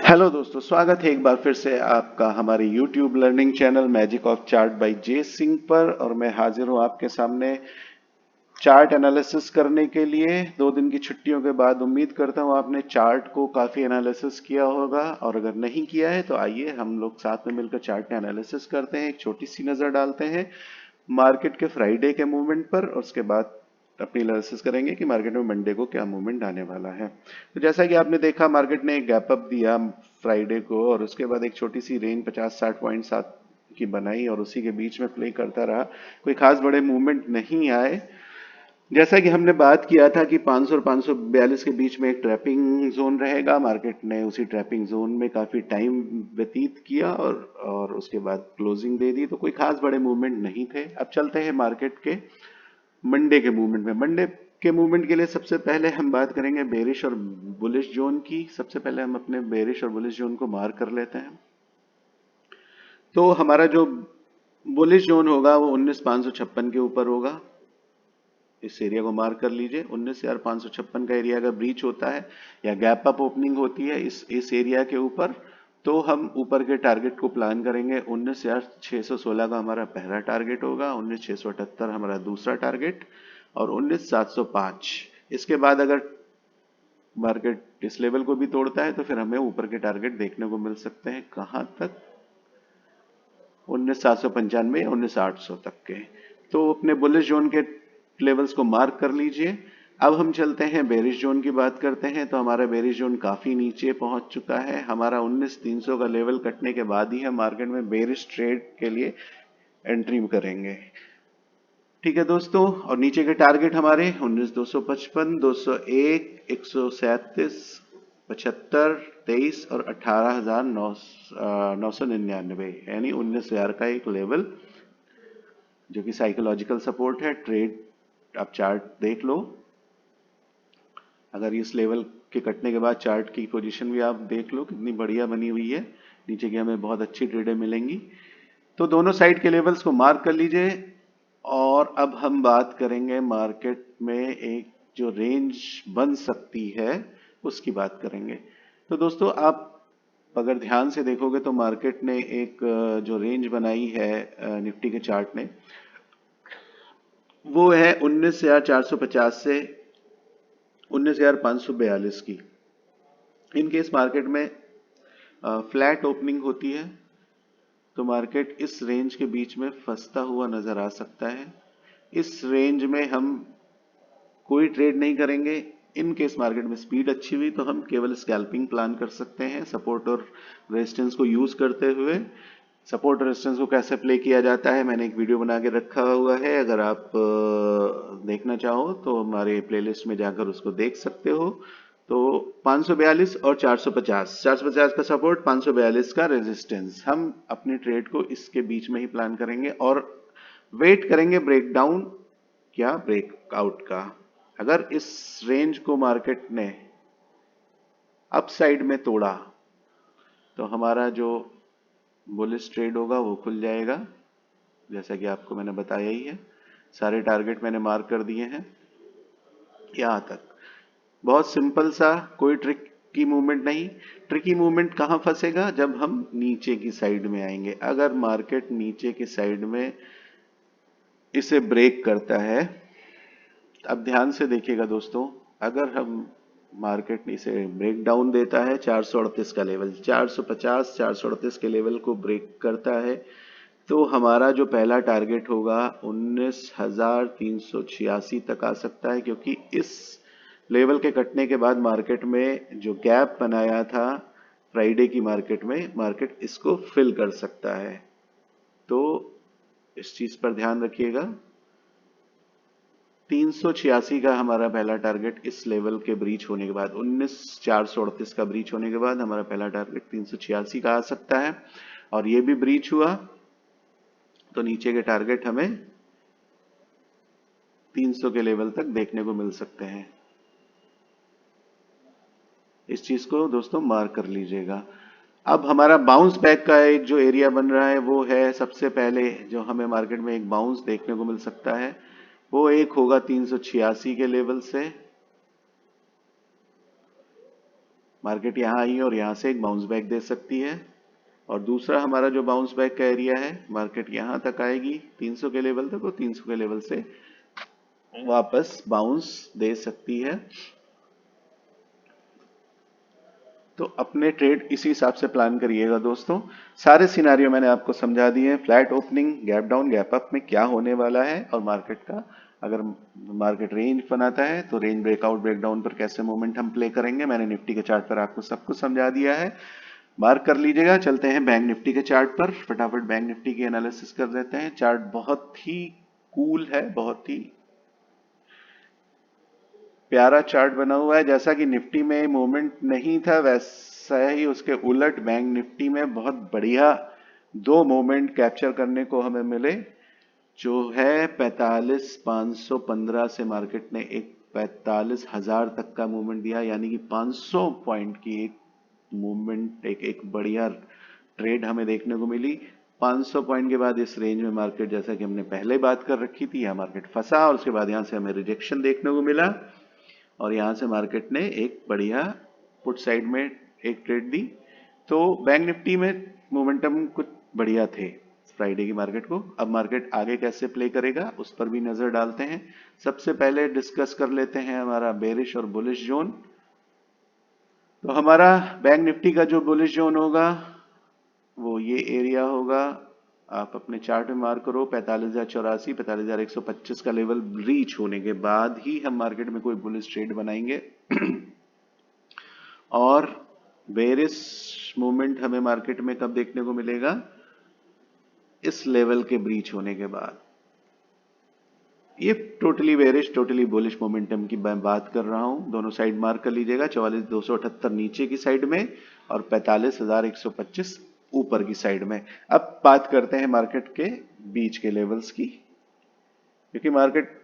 Hello दोस्तों, स्वागत है एक बार फिर से आपका हमारे YouTube learning channel magic of chart by J Singh पर। और मैं हाजिर हूं आपके सामने चार्ट एनालिसिस करने के लिए 2 दिन की छुट्टियों के बाद। उम्मीद करता हूं आपने चार्ट को काफी एनालिसिस किया होगा, और अगर नहीं किया है तो आइए हम लोग साथ में मिलकर चार्ट का एनालिसिस करते हैं। एक छोटी सी नजर डालते हैं मार्केट के फ्राइडे के मूवमेंट पर, और उसके बाद अपनी एनालिसिस करेंगे कि मार्केट में मंडे को क्या मूवमेंट आने वाला है। तो जैसा कि आपने देखा, मार्केट ने एक गैप अप दिया फ्राइडे को, और उसके बाद एक छोटी सी रेंज 50-60 पॉइंट साथ की बनाई, और उसी के बीच में प्ले करता रहा। कोई खास बड़े मूवमेंट नहीं आए। जैसा कि हमने बात किया था कि 500 और 542 के बीच में एक ट्रैपिंग जोन रहेगा। मार्केट ने उसी ट्रैपिंग जोन में काफी टाइम व्यतीत किया, और उसके बाद क्लोजिंग दे दी। तो कोई खास बड़े मूवमेंट नहीं थे। अब चलते हैं मार्केट के मंडे के मूवमेंट में। मंडे के मूवमेंट के लिए सबसे पहले हम बात करेंगे बेरिश और बुलिश जोन की। सबसे पहले हम अपने बेरिश और बुलिश जोन को मार्क कर लेते हैं। तो हमारा जो बुलिश जोन होगा वो 19,556 के ऊपर होगा। इस एरिया को मार्क कर लीजिए। 19,556 का एरिया अगर ब्रीच होता है या गैप अप ओपनिंग होती है इस एरिया के ऊपर, तो हम ऊपर के टारगेट को प्लान करेंगे। 19,616 का हमारा पहला टारगेट होगा, 19,678 हमारा दूसरा टारगेट, और 19,705। इसके बाद अगर मार्केट इस लेवल को भी तोड़ता है तो फिर हमें ऊपर के टारगेट देखने को मिल सकते हैं। कहां तक? 19,795 या 19,800 तक के। तो अपने बुलिश जोन के लेवल्स को मार्क कर लीजिए। अब हम चलते हैं बेरिश जोन की बात करते हैं। तो हमारा बेरिश जोन काफी नीचे पहुंच चुका है। हमारा 19,300 का लेवल कटने के बाद ही हम मार्केट में बेरिश ट्रेड के लिए एंट्री करेंगे। ठीक है दोस्तों, और नीचे के टारगेट हमारे 19,255, 201, 137, 75, 23 और 18,999, यानी 19,000 का एक लेवल जो कि साइकोलॉजिकल सपोर्ट है। ट्रेड आप चार्ट देख लो। अगर इस लेवल के कटने के बाद चार्ट की पोजीशन भी आप देख लो कितनी बढ़िया बनी हुई है। नीचे की हमें बहुत अच्छी ट्रेडें मिलेंगी। तो दोनों साइड के लेवल्स को मार्क कर लीजिए। और अब हम बात करेंगे मार्केट में एक जो रेंज बन सकती है उसकी बात करेंगे। तो दोस्तों, आप अगर ध्यान से देखोगे तो मार्केट ने एक जो रेंज बनाई है निफ्टी के चार्ट ने, वो है 19,450 से 19,542 की। इन केस मार्केट में फ्लैट ओपनिंग होती है तो मार्केट इस रेंज के बीच में फंसता हुआ नजर आ सकता है। इस रेंज में हम कोई ट्रेड नहीं करेंगे। इन केस मार्केट में स्पीड अच्छी हुई तो हम केवल स्कैल्पिंग प्लान कर सकते हैं, सपोर्ट और रेजिस्टेंस को यूज करते हुए। सपोर्ट और रेजिस्टेंस को कैसे प्ले किया जाता है मैंने एक वीडियो बना के रखा हुआ है। अगर आप देखना चाहो तो हमारे प्लेलिस्ट में जाकर उसको देख सकते हो। तो 542 और 450, 450 का सपोर्ट, 542 का रेजिस्टेंस, हम अपनी ट्रेड को इसके बीच में ही प्लान करेंगे और वेट करेंगे ब्रेकडाउन या ब्रेकआउट का। अगर इस रेंज को मार्केट ने अपसाइड में तोड़ा तो हमारा जो बुलिश ट्रेड होगा वो खुल जाएगा, जैसा कि आपको मैंने बताया ही है। सारे टारगेट मैंने मार्क कर दिए हैं यहां तक। बहुत सिंपल सा, कोई ट्रिक की मूवमेंट नहीं। ट्रिकी मूवमेंट कहां फंसेगा? जब हम नीचे की साइड में आएंगे। अगर मार्केट नीचे की साइड में इसे ब्रेक करता है, अब ध्यान से देखिएगा दोस्तों, अगर हम मार्केट इसे ब्रेक डाउन देता है 438 का लेवल, 450 438 के लेवल को ब्रेक करता है, तो हमारा जो पहला टारगेट होगा 19,386 तक आ सकता है। क्योंकि इस लेवल के कटने के बाद मार्केट में जो गैप बनाया था फ्राइडे की मार्केट में, मार्केट इसको फिल कर सकता है। तो इस चीज पर ध्यान रखिएगा। 386 का हमारा पहला टारगेट इस लेवल के ब्रीच होने के बाद, 19,438 का ब्रीच होने के बाद हमारा पहला टारगेट 386 का आ सकता है। और ये भी ब्रीच हुआ तो नीचे के टारगेट हमें 300 के लेवल तक देखने को मिल सकते हैं। इस चीज को दोस्तों मार्क कर लीजिएगा। अब हमारा बाउंस बैक का एक जो एरिया बन रहा है वो है, सबसे पहले जो हमें मार्केट में एक बाउंस देखने को मिल सकता है वो एक होगा 386 के लेवल से। मार्केट यहाँ आई और यहाँ से एक बाउंस बैक दे सकती है। और दूसरा हमारा जो बाउंस बैक का एरिया है, मार्केट यहाँ तक आएगी 300 के लेवल तक, और 300 के लेवल से वापस बाउंस दे सकती है। तो अपने ट्रेड इसी हिसाब से प्लान करिएगा दोस्तों। सारे सिनारियो मैंने आपको समझा दिए हैं, flat opening, gap down, gap up में क्या होने वाला है, और मार्केट का अगर मार्केट रेंज बनाता है तो रेंज ब्रेकआउट ब्रेकडाउन पर कैसे मोमेंट हम प्ले करेंगे। मैंने निफ्टी के चार्ट पर आपको सब कुछ समझा दिया है, मार्क कर लीजिएगा। चलते हैं बैंक निफ्टी के चार्ट पर, फटाफट बैंक निफ्टी की एनालिसिस कर देते हैं। चार्ट बहुत ही कूल है, बहुत ही प्यारा चार्ट बना हुआ है। जैसा कि निफ्टी में मूवमेंट नहीं था, वैसा ही उसके उलट बैंक निफ्टी में बहुत बढ़िया दो मूवमेंट कैप्चर करने को हमें मिले, जो है 45,515 से मार्केट ने एक 45,000 तक का मूवमेंट दिया, यानी कि 500 पॉइंट की एक मूवमेंट, एक बढ़िया ट्रेड हमें देखने को मिली। 500 पॉइंट के बाद इस रेंज में मार्केट, जैसा कि हमने पहले बात कर रखी थी, यहाँ मार्केट फंसा और उसके बाद यहाँ से हमें रिजेक्शन देखने को मिला, और यहाँ से मार्केट ने एक बढ़िया पुट साइड में एक ट्रेड दी। तो बैंक निफ्टी में मोमेंटम कुछ बढ़िया थे फ्राइडे की मार्केट को। अब मार्केट आगे कैसे प्ले करेगा उस पर भी नजर डालते हैं। सबसे पहले डिस्कस कर लेते हैं हमारा बेरिश और बुलिश जोन। तो हमारा बैंक निफ्टी का जो बुलिश जोन होगा वो ये एरिया होगा, आप अपने चार्ट में मार्क करो, 45,084, 45,125 का लेवल रीच होने के बाद ही हम मार्केट में कोई बुलिश ट्रेड बनाएंगे। और बेरिश मूवमेंट हमें मार्केट में कब देखने को मिलेगा, इस लेवल के ब्रीच होने के बाद। ये totally bearish totally bullish momentum की मैं बात कर रहा हूं, दोनों साइड मार्क कर लीजिएगा। 44,278 नीचे की साइड में और 45,125 ऊपर की साइड में। अब बात करते हैं मार्केट के बीच के लेवल्स की, क्योंकि मार्केट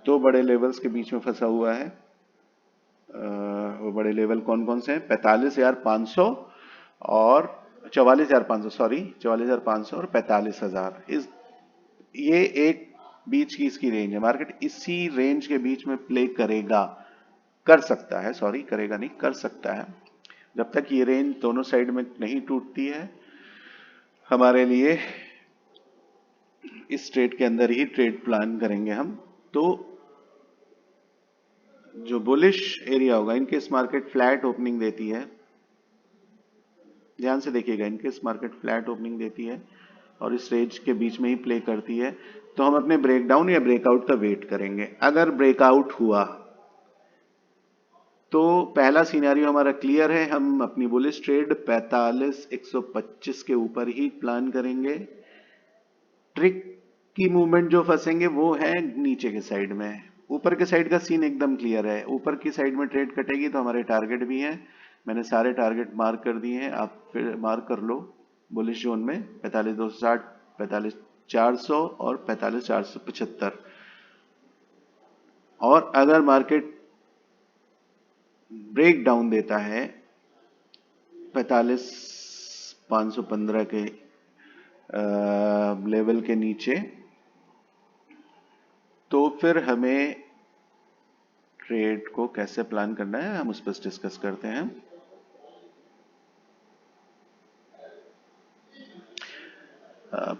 दो बड़े लेवल्स के बीच में फंसा हुआ है। वो बड़े लेवल कौन कौन से हैं, 45,500 और 44,500, सॉरी 44,500 और 45,000। इस ये एक बीच की इसकी रेंज है, मार्केट इसी रेंज के बीच में प्ले करेगा, कर सकता है, सॉरी करेगा नहीं, कर सकता है। जब तक ये रेंज दोनों साइड में नहीं टूटती है, हमारे लिए इस ट्रेड के अंदर ही ट्रेड प्लान करेंगे हम। तो जो बुलिश एरिया होगा, इनकेस मार्केट फ्लैट ओपनिंग देती है, ध्यान से देखिएगा, इनकेस मार्केट फ्लैट ओपनिंग देती है और इस रेंज के बीच में ही प्ले करती है, तो हम अपने ब्रेकडाउन या ब्रेकआउट का वेट करेंगे। अगर ब्रेकआउट हुआ तो पहला सिनेरियो हमारा क्लियर है, हम अपनी बुलिश ट्रेड 45,125 के ऊपर ही प्लान करेंगे। ट्रिक की मूवमेंट जो फंसेंगे वो है नीचे के साइड में। ऊपर के साइड का सीन एकदम क्लियर है, ऊपर की साइड में ट्रेड कटेगी तो हमारे टारगेट भी हैं, मैंने सारे टारगेट मार्क कर दिए हैं, आप फिर मार्क कर लो। बुलिश जोन में 45,260, 45,400 और 45,475। और अगर मार्केट ब्रेक डाउन देता है 45,515 के लेवल के नीचे, तो फिर हमें ट्रेड को कैसे प्लान करना है हम उस पर डिस्कस करते हैं।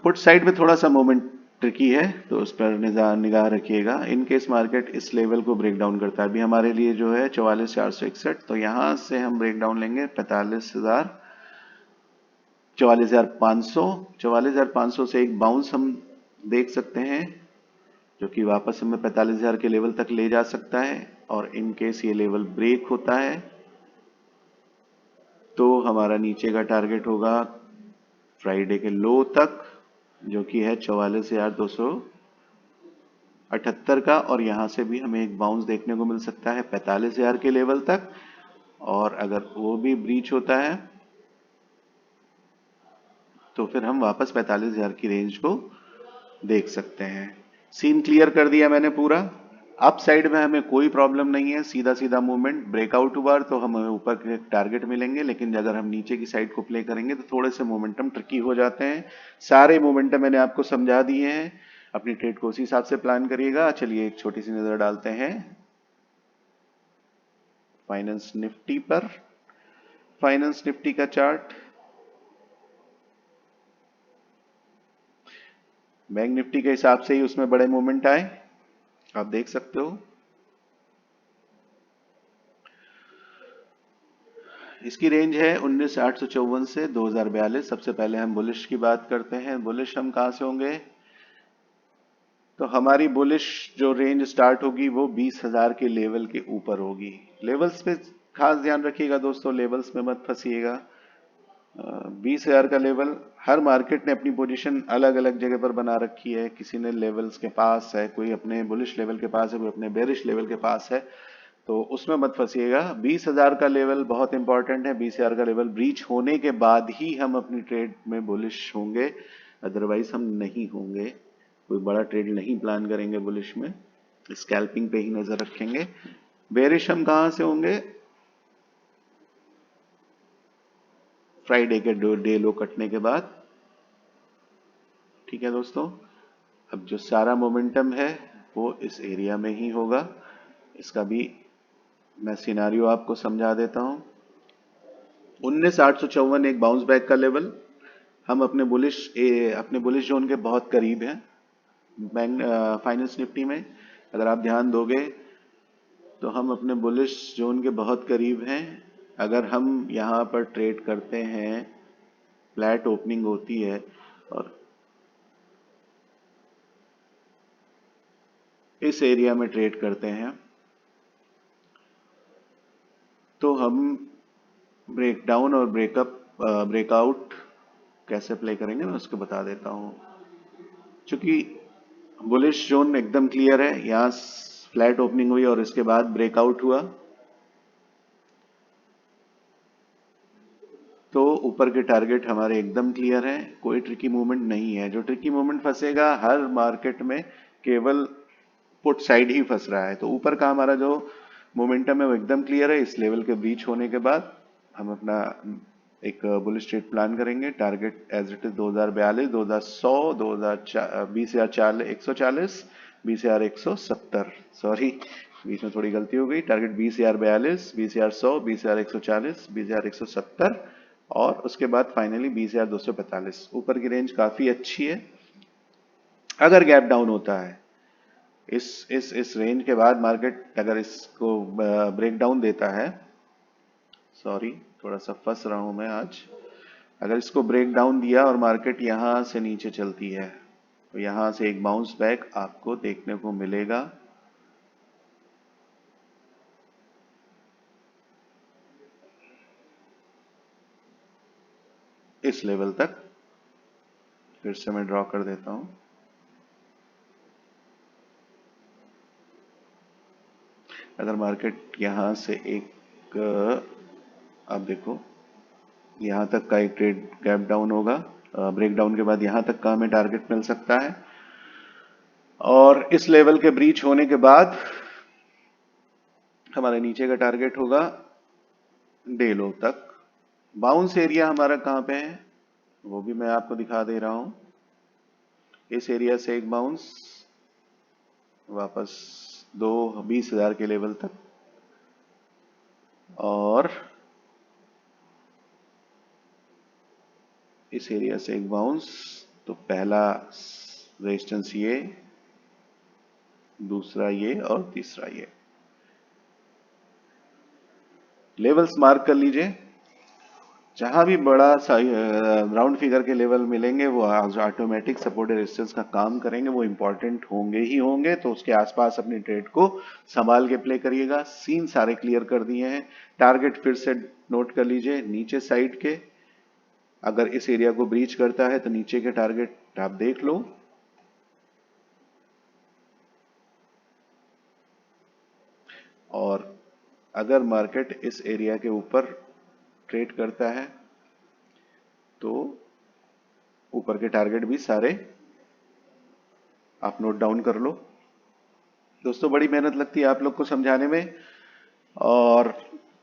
पुट साइड में थोड़ा सा मोमेंट ट्रिकी है, तो उस पर निगाह रखिएगा। इन केस मार्केट इस लेवल को ब्रेक डाउन करता है, अभी हमारे लिए जो है 44,461, तो यहां से हम ब्रेक डाउन लेंगे 44,500, 44,500 से एक बाउंस हम देख सकते हैं, जो कि वापस हमें 45,000 के लेवल तक ले जा सकता है। और इन केस ये लेवल ब्रेक होता है तो हमारा नीचे का टारगेट होगा फ्राइडे के लो तक, जो कि है 44,278 का, और यहां से भी हमें एक बाउंस देखने को मिल सकता है 45,000 के लेवल तक। और अगर वो भी ब्रीच होता है तो फिर हम वापस 45,000 की रेंज को देख सकते हैं। सीन क्लियर कर दिया मैंने पूरा। अप साइड में हमें कोई प्रॉब्लम नहीं है, सीधा सीधा मूवमेंट, ब्रेकआउट हुआ तो हमें ऊपर के टारगेट मिलेंगे, लेकिन अगर हम नीचे की साइड को प्ले करेंगे तो थोड़े से मोमेंटम ट्रिकी हो जाते हैं। सारे मोमेंटम मैंने आपको समझा दिए हैं, अपनी ट्रेड को उसी हिसाब से प्लान करिएगा। चलिए एक छोटी सी नजर डालते हैं फाइनेंस निफ्टी पर। फाइनेंस निफ्टी का चार्ट, बैंक निफ्टी के हिसाब से ही उसमें बड़े मूवमेंट आए, आप देख सकते हो। इसकी रेंज है 19,854 से 2042। सबसे पहले हम बुलिश की बात करते हैं। बुलिश हम कहां से होंगे? तो हमारी बुलिश जो रेंज स्टार्ट होगी वो 20,000 के लेवल के ऊपर होगी। लेवल्स पे खास ध्यान रखिएगा दोस्तों, लेवल्स में मत फंसिएगा। 20,000 का लेवल, हर मार्केट ने अपनी पोजीशन अलग अलग जगह पर बना रखी है। किसी ने लेवल्स के पास है, कोई अपने बुलिश लेवल के पास है, कोई अपने बेरिश लेवल के पास है, तो उसमें मत फंसिएगा। 20,000 का लेवल बहुत इंपॉर्टेंट है। 20,000 का लेवल ब्रीच होने के बाद ही हम अपनी ट्रेड में बुलिश होंगे, अदरवाइज हम नहीं होंगे। कोई बड़ा ट्रेड नहीं प्लान करेंगे बुलिश में, स्कैल्पिंग पे ही नजर रखेंगे। बेरिश हम कहां से होंगे? फ्राइडे के डे लो कटने के बाद। ठीक है दोस्तों, अब जो सारा मोमेंटम है वो इस एरिया में ही होगा। इसका भी मैं सिनारियो आपको समझा देता हूं। 19,854 एक बाउंस बैक का लेवल, हम अपने बुलिश जोन के बहुत करीब हैं। बैंक फाइनेंस निफ्टी में अगर आप ध्यान दोगे तो हम अपने बुलिश जोन के बहुत करीब हैं। अगर हम यहाँ पर ट्रेड करते हैं, फ्लैट ओपनिंग होती है और इस एरिया में ट्रेड करते हैं, तो हम ब्रेकडाउन और ब्रेकआउट कैसे प्ले करेंगे मैं उसको बता देता हूं। क्योंकि बुलिश जोन एकदम क्लियर है, यहाँ फ्लैट ओपनिंग हुई और इसके बाद ब्रेकआउट हुआ, तो ऊपर के टारगेट हमारे एकदम क्लियर हैं, कोई ट्रिकी मूवमेंट नहीं है। जो ट्रिकी मूवमेंट फंसेगा हर मार्केट में केवल पुट साइड ही फंस रहा है। तो ऊपर का हमारा जो मोमेंटम है वो एकदम क्लियर है। इस लेवल के ब्रीच होने के बाद हम अपना एक बुलिश ट्रेड प्लान करेंगे। Target as it is 2042, 2100, 20,140, 20,170, sorry बीच में थोड़ी गलती हो गई। टारगेट 20,042, 20,100, 20,140, 20,170 और उसके बाद फाइनली 20,245। ऊपर की रेंज काफी अच्छी है। अगर गैप डाउन होता है इस रेंज के बाद, मार्केट अगर इसको ब्रेक डाउन देता है, सॉरी थोड़ा सा फंस रहा हूं मैं आज, अगर इसको ब्रेक डाउन दिया और मार्केट यहां से नीचे चलती है तो यहां से एक बाउंस बैक आपको देखने को मिलेगा। इस लेवल तक फिर से मैं ड्रॉ कर देता हूं। अगर मार्केट यहां से एक आप देखो यहां तक का एक ट्रेड गैप डाउन होगा, ब्रेक डाउन के बाद यहां तक का हमें टारगेट मिल सकता है और इस लेवल के ब्रीच होने के बाद हमारे नीचे का टारगेट होगा डे लो तक। बाउंस एरिया हमारा कहां पे है वो भी मैं आपको दिखा दे रहा हूं। इस एरिया से एक बाउंस वापस 20,000 के लेवल तक और इस एरिया से एक बाउंस, तो पहला रेजिस्टेंस ये, दूसरा ये और तीसरा ये। लेवल्स मार्क कर लीजिए। जहां भी बड़ा सा राउंड फिगर के लेवल मिलेंगे वो ऑटोमेटिक सपोर्ट रेजिस्टेंस का काम करेंगे, वो इंपॉर्टेंट होंगे ही होंगे। तो उसके आसपास अपनी ट्रेड को संभाल के प्ले करिएगा। सीन सारे क्लियर कर दिए हैं। टारगेट फिर से नोट कर लीजिए नीचे साइड के, अगर इस एरिया को ब्रीच करता है तो नीचे के टारगेट आप देख लो। और अगर मार्केट इस एरिया के ऊपर ट्रेड करता है तो ऊपर के टारगेट भी सारे आप नोट डाउन कर लो। दोस्तों बड़ी मेहनत लगती है आप लोग को समझाने में और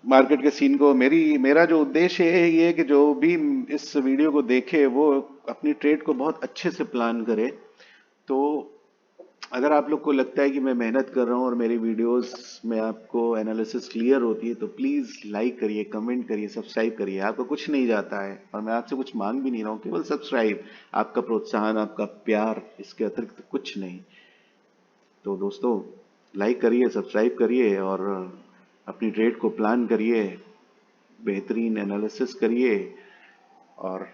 मार्केट के सीन को, मेरा जो उद्देश्य है ये कि जो भी इस वीडियो को देखे वो अपनी ट्रेड को बहुत अच्छे से प्लान करे। तो अगर आप लोग को लगता है कि मैं मेहनत कर रहा हूँ और मेरी वीडियोस में आपको एनालिसिस क्लियर होती है तो प्लीज़ लाइक करिए, कमेंट करिए, सब्सक्राइब करिए। आपको कुछ नहीं जाता है और मैं आपसे कुछ मांग भी नहीं रहा हूँ, केवल सब्सक्राइब, आपका प्रोत्साहन, आपका प्यार, इसके अतिरिक्त कुछ नहीं। तो दोस्तों, लाइक करिए, सब्सक्राइब करिए और अपनी ट्रेड को प्लान करिए, बेहतरीन एनालिसिस करिए। और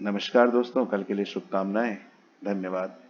नमस्कार दोस्तों, कल के लिए शुभकामनाएं। धन्यवाद।